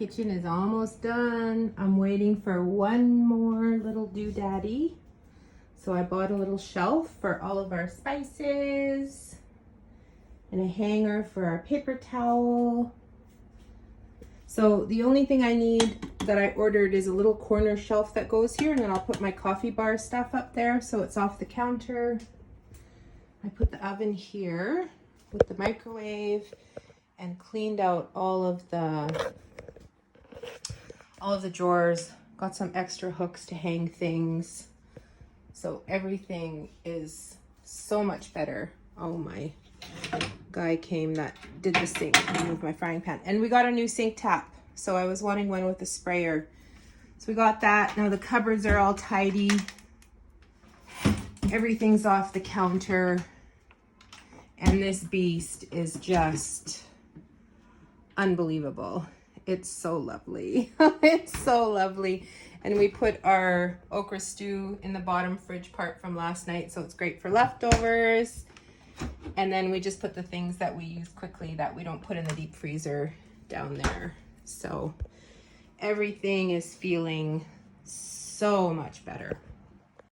kitchen is almost done. I'm waiting for one more little doodaddy. So I bought a little shelf for all of our spices and a hanger for our paper towel. So the only thing I need that I ordered is a little corner shelf that goes here, and then I'll put my coffee bar stuff up there so it's off the counter. I put the oven here with the microwave and cleaned out all of the drawers. Got some extra hooks to hang things. So everything is so much better. Oh, my guy came that did the sink and moved my frying pan. And we got a new sink tap. So I was wanting one with a sprayer. So we got that. Now the cupboards are all tidy. Everything's off the counter. And this beast is just unbelievable. It's so lovely. It's so lovely. And we put our okra stew in the bottom fridge part from last night, so it's great for leftovers. And then we just put the things that we use quickly that we don't put in the deep freezer down there. So everything is feeling so much better.